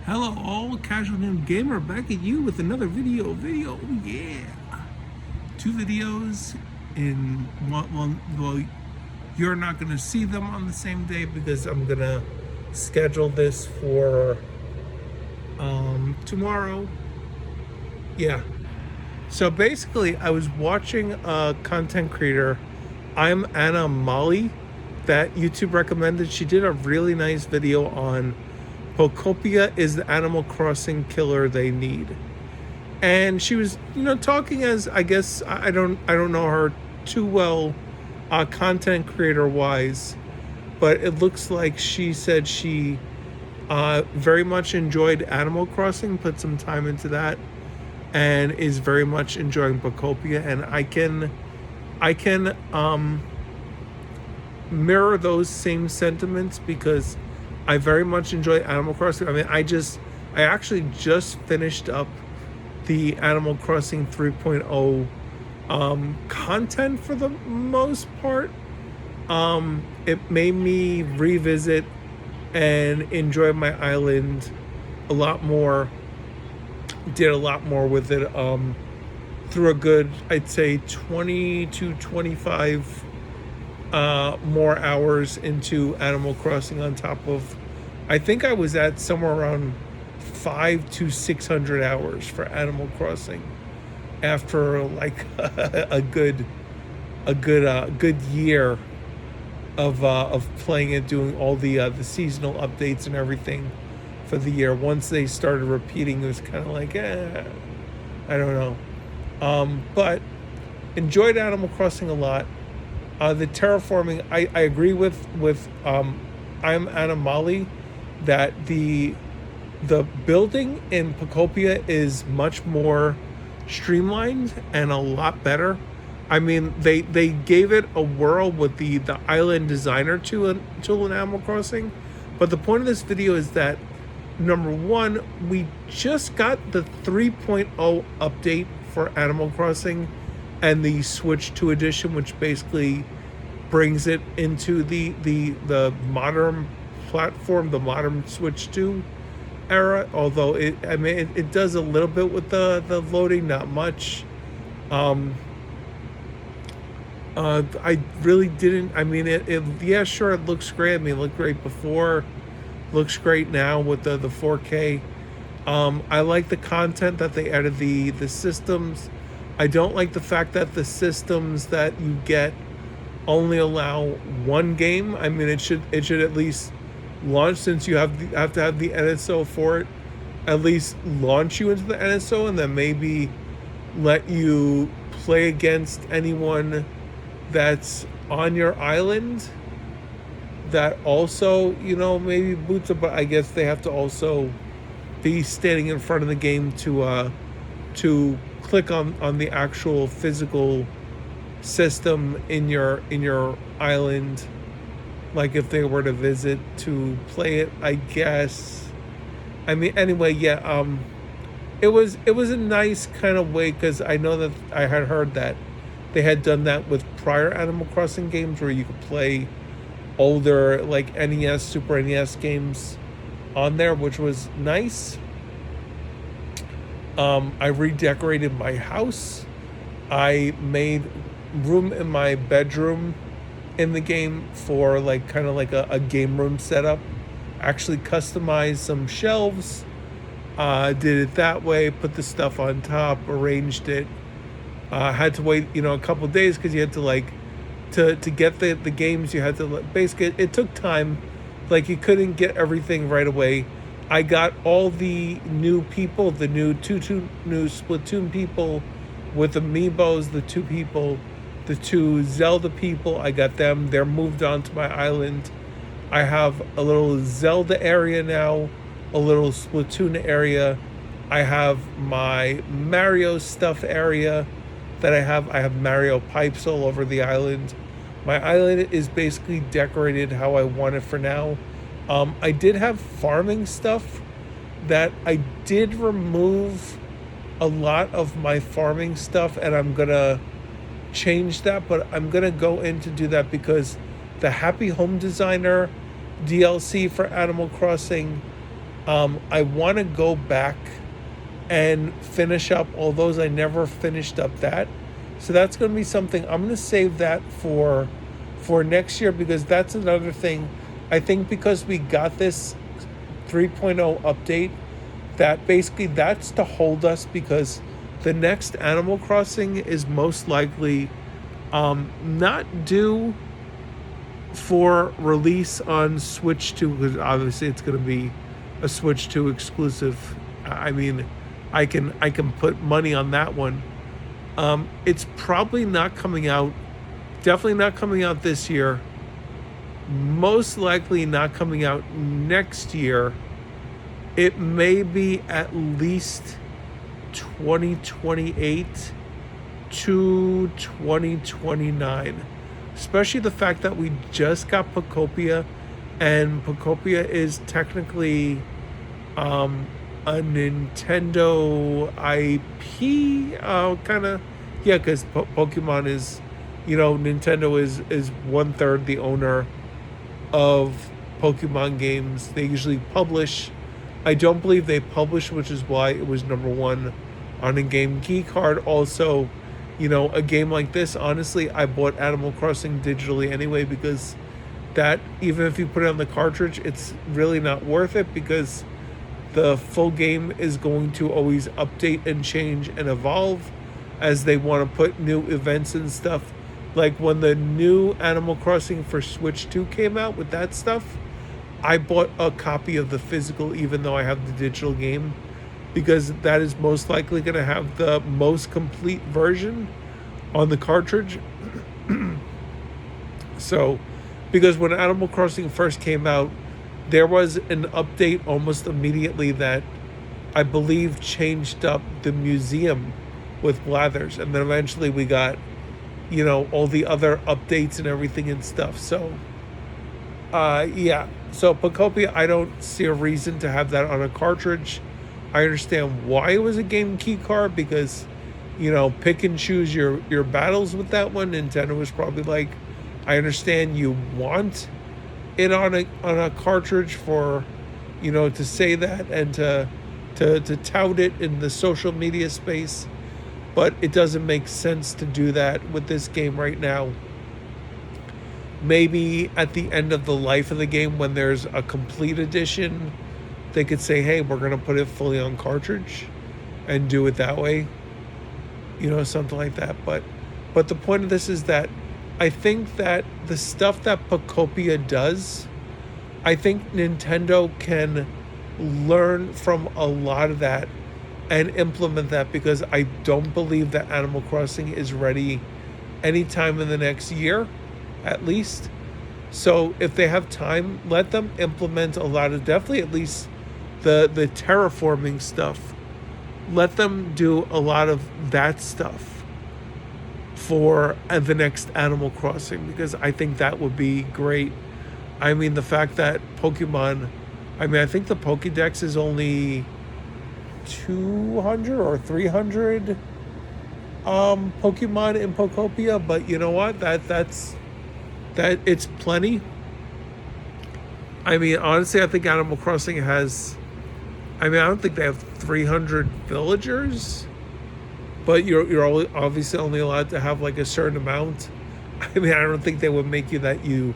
Hello all, Casual Name Gamer back at you with another video, yeah. Two videos in one, well, you're not gonna see them on the same day because I'm gonna schedule this for tomorrow. Yeah. So basically I was watching a content creator, I'm Anna Molly, that YouTube recommended. She did a really nice video on Pokopia is the Animal Crossing killer they need. And she was, talking as, I guess, I don't know her too well, content creator wise, but it looks like she said she very much enjoyed Animal Crossing, put some time into that, and is very much enjoying Pokopia. And I can mirror those same sentiments because I very much enjoy Animal Crossing. I mean, I actually just finished up the Animal Crossing 3.0 content for the most part. It made me revisit and enjoy my island a lot more. Did a lot more with it through a good, I'd say, 20 to 25 more hours into Animal Crossing on top of, I think I was at somewhere around 500 to 600 hours for Animal Crossing after like a good year of playing it, doing all the seasonal updates and everything for the year. Once they started repeating, it was kind of like, I don't know. But enjoyed Animal Crossing a lot. The terraforming, I agree with I'm Anna Molly that the building in Pokopia is much more streamlined and a lot better. I mean, they gave it a whirl with the island designer tool in Animal Crossing, but the point of this video is that number one, we just got the 3.0 update for Animal Crossing and the Switch 2 edition, which basically brings it into the modern platform, the modern Switch 2 era. Although it does a little bit with the loading, not much. I really didn't. I mean, yeah, sure, it looks great. I mean, it looked great before, looks great now with the 4K. I like the content that they added, the systems. I don't like the fact that the systems that you get only allow one game. I mean, it should at least launch, since you have to have the NSO for it, at least launch you into the NSO and then maybe let you play against anyone that's on your island that also, maybe boots up. But I guess they have to also be standing in front of the game to click on the actual physical system in your island, like if they were to visit to play it, I guess. I mean, anyway, yeah, it was a nice kind of way, because I know that I had heard that they had done that with prior Animal Crossing games where you could play older, like NES, Super NES games on there, which was nice. I redecorated my house. I made room in my bedroom in the game for like kind of like a game room setup. Actually customized some shelves. Did it that way, put the stuff on top, arranged it. Had to wait, a couple of days because you had to get the games. You had to basically, it took time. Like, you couldn't get everything right away. I got all the new people, the new new Splatoon people with amiibos, the two Zelda people. I got them. They're moved on to my island. I have a little Zelda area now, a little Splatoon area. I have my Mario stuff area that I have Mario pipes all over the island. My island is basically decorated how I want it for now. I did have farming stuff that I did remove a lot of my farming stuff, and I'm gonna change that, but I'm gonna go in to do that because the Happy Home Designer DLC for Animal Crossing I want to go back and finish up all those. I never finished up that. So that's going to be something I'm going to save that for next year, because that's another thing. I think because we got this 3.0 update, that basically that's to hold us, because the next Animal Crossing is most likely not due for release on Switch 2, because obviously it's going to be a Switch 2 exclusive. I mean, I can put money on that one. It's probably not coming out, definitely not coming out this year. Most likely not coming out next year. It may be at least 2028 to 2029. Especially the fact that we just got Pokopia, and Pokopia is technically a Nintendo IP, kind of, yeah, because Pokemon is, Nintendo is 1/3 the owner of Pokemon games. They usually publish. I don't believe they publish, which is why it was number one on a Game Geek card. Also, a game like this, honestly, I bought Animal Crossing digitally anyway, because that, even if you put it on the cartridge, it's really not worth it, because the full game is going to always update and change and evolve as they want to put new events and stuff. Like when the new Animal Crossing for Switch 2 came out with that stuff, I bought a copy of the physical, even though I have the digital game, because that is most likely going to have the most complete version on the cartridge. So, because when Animal Crossing first came out, there was an update almost immediately that I believe changed up the museum with Blathers, and then eventually we got, all the other updates and everything and stuff. So, yeah. So Pokopia, I don't see a reason to have that on a cartridge. I understand why it was a Game Key card, because, pick and choose your battles with that one. Nintendo was probably like, I understand you want it on a cartridge for, to say that and to tout it in the social media space, but it doesn't make sense to do that with this game right now. Maybe at the end of the life of the game, when there's a complete edition, they could say, hey, we're going to put it fully on cartridge and do it that way. Something like that. But the point of this is that I think that the stuff that Pokopia does, I think Nintendo can learn from a lot of that and implement that, because I don't believe that Animal Crossing is ready anytime in the next year, at least. So if they have time, let them implement a lot of, definitely at least the terraforming stuff. Let them do a lot of that stuff for the next Animal Crossing, because I think that would be great. I mean, the fact that Pokemon, I think the Pokédex is only 200 or 300 Pokemon in Pokopia, but you know what? That it's plenty. I mean, honestly, I think Animal Crossing has, I don't think they have 300 villagers, but you're obviously only allowed to have like a certain amount. I don't think they would make you that you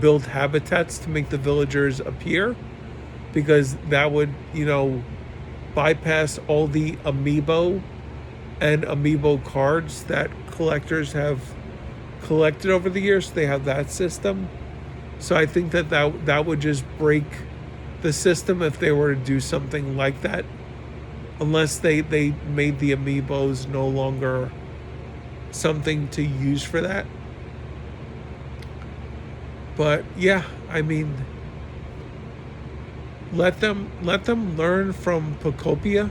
build habitats to make the villagers appear, because that would, bypass all the amiibo and amiibo cards that collectors have collected over the years. They have that system. So I think that would just break the system if they were to do something like that, unless they made the amiibos no longer something to use for that. But yeah, let them learn from Pokopia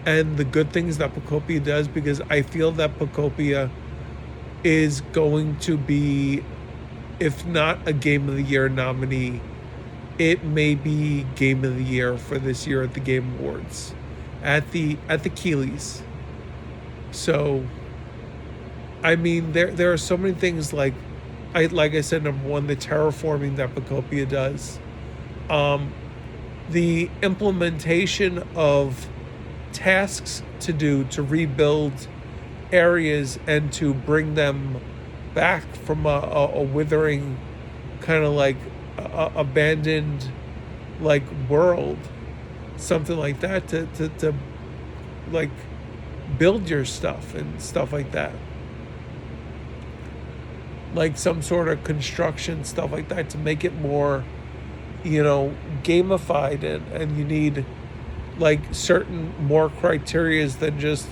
and the good things that Pokopia does, because I feel that Pokopia is going to be, if not a Game of the Year nominee, it may be Game of the Year for this year at the Game Awards, at the Keeleys. So, there are so many things like I said, number one, the terraforming that Pokopia does. the implementation of tasks to do to rebuild areas and to bring them back from a withering kind of like abandoned like world, something like that, to like build your stuff and stuff like that, like some sort of construction stuff like that, to make it more, gamified, and you need like certain more criterias than just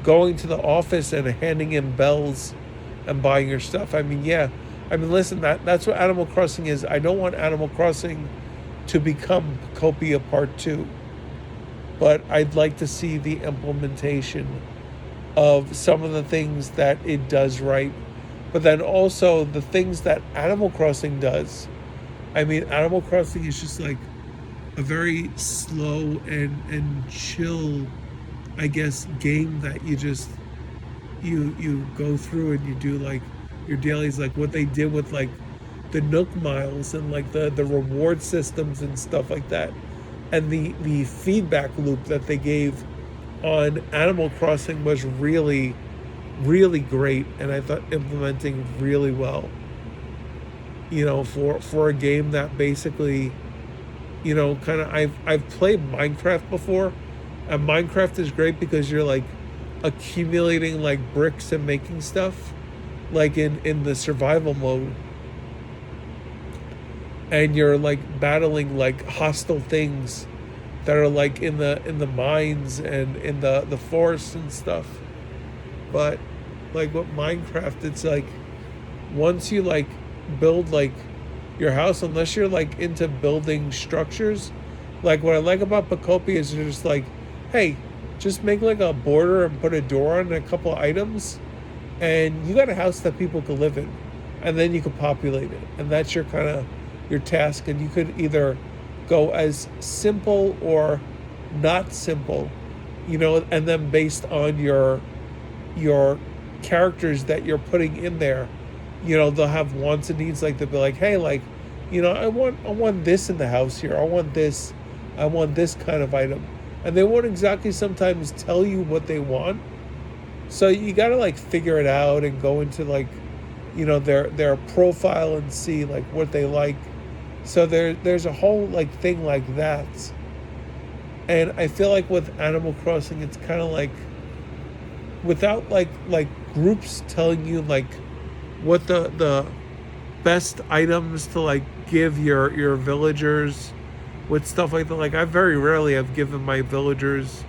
going to the office and handing in bells and buying your stuff. I mean, yeah. I mean, listen, that's what Animal Crossing is. I don't want Animal Crossing to become Pokopia Part 2, but I'd like to see the implementation of some of the things that it does right, but then also the things that Animal Crossing does. I mean, Animal Crossing is just like a very slow and chill, I guess, game that you just you go through and you do like your dailies, like what they did with like the Nook Miles and like the reward systems and stuff like that, and the feedback loop that they gave on Animal Crossing was really, really great, and I thought implementing really well. For a game that basically, kind of, I've played Minecraft before, and Minecraft is great because you're like accumulating like bricks and making stuff, like in the survival mode, and you're like battling like hostile things that are like in the mines and in the forests and stuff. But like with Minecraft, it's like once you like build like your house, unless you're like into building structures, like what I like about Pokopia is you're just like, hey, just make like a border and put a door on and a couple of items, and you got a house that people could live in, and then you could populate it, and that's your kind of your task. And you could either go as simple or not simple, and then based on your characters that you're putting in there, they'll have wants and needs. Like they'll be like, hey, like, I want this in the house here, I want this kind of item, and they won't exactly sometimes tell you what they want. So you got to like figure it out and go into like, their profile and see like what they like. So there's a whole like thing like that. And I feel like with Animal Crossing, it's kind of like, without like groups telling you like what the best items to like give your villagers with stuff like that. Like I very rarely have given my villagers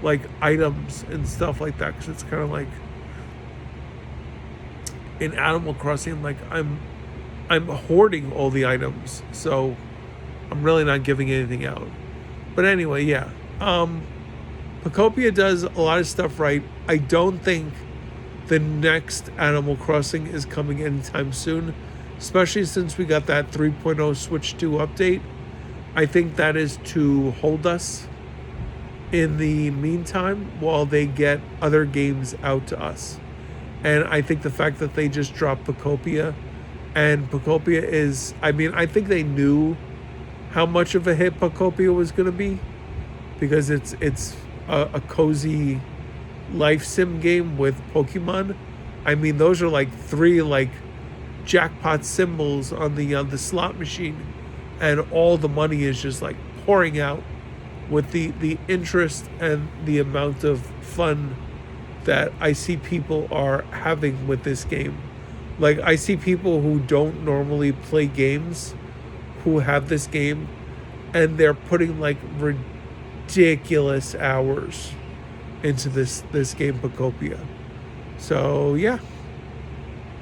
like items and stuff like that, because it's kind of like in Animal Crossing, like I'm hoarding all the items, so I'm really not giving anything out. But anyway, yeah, Pokopia does a lot of stuff right. I don't think the next Animal Crossing is coming anytime soon, especially since we got that 3.0 Switch 2 update. I think that is to hold us in the meantime while they get other games out to us. And I think the fact that they just dropped Pokopia, and Pokopia is, I mean, I think they knew how much of a hit Pokopia was going to be, because it's a cozy life sim game with Pokemon. I mean, those are like three like jackpot symbols on the slot machine, and all the money is just like pouring out with the interest and the amount of fun that I see people are having with this game. Like I see people who don't normally play games who have this game, and they're putting like ridiculous hours into this game Pokopia. So yeah.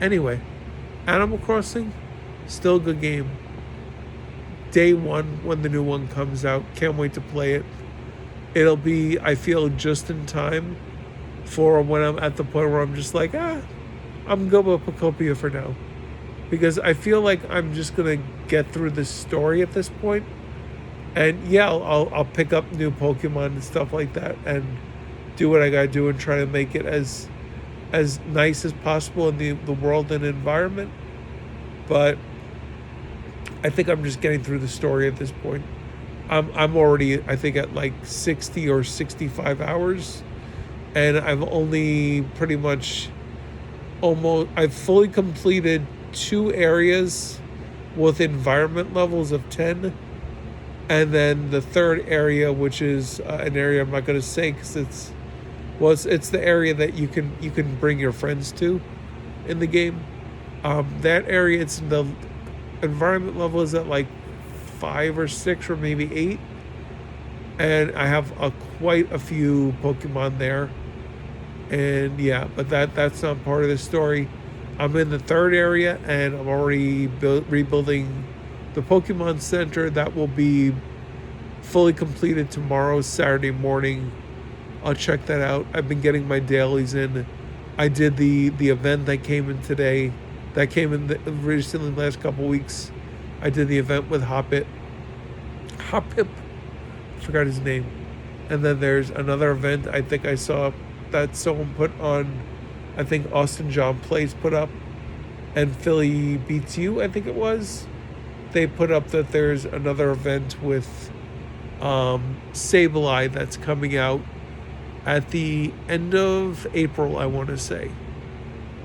Anyway, Animal Crossing, still a good game. Day one when the new one comes out. Can't wait to play it. It'll be, I feel, just in time for when I'm at the point where I'm just like, I'm good with Pokopia for now. Because I feel like I'm just going to get through this story at this point. And yeah, I'll pick up new Pokemon and stuff like that and do what I gotta do and try to make it as nice as possible in the world and environment. But I think I'm just getting through the story at this point. I'm already, I think, at like 60 or 65 hours, and I've only pretty much I've fully completed 2 areas with environment levels of 10, and then the third area, which is an area I'm not going to say because it's the area that you can bring your friends to in the game. That area, it's the environment level is at like 5 or 6 or maybe 8, and I have quite a few Pokemon there. And yeah, but that's not part of the story. I'm in the third area, and I'm already rebuilding the Pokemon Center. That will be fully completed tomorrow, Saturday morning. I'll check that out. I've been getting my dailies in. I did the event that came in today. That came in recently, last couple weeks. I did the event with Hoppip. Forgot his name. And then there's another event I think I saw that someone put on. I think Austin John Plays put up, and Philly Beats You, I think it was. They put up that there's another event with Sableye that's coming out at the end of April, I want to say.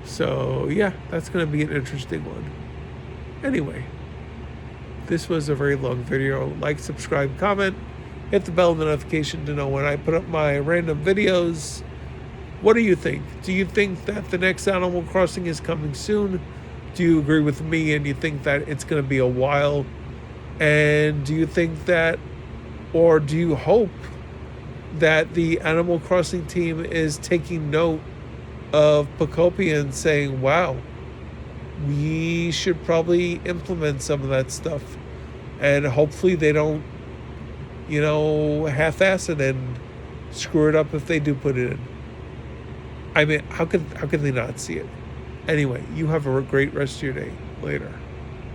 So yeah, that's going to be an interesting one. Anyway, this was a very long video. Like, subscribe, comment, hit the bell notification to know when I put up my random videos. What do you think? Do you think that the next Animal Crossing is coming soon? Do you agree with me and you think that it's going to be a while? And do you think that, or do you hope that the Animal Crossing team is taking note of Pokopia and saying, wow, we should probably implement some of that stuff, and hopefully they don't, half-ass it and screw it up if they do put it in. I mean, how could they not see it? Anyway, you have a great rest of your day. Later.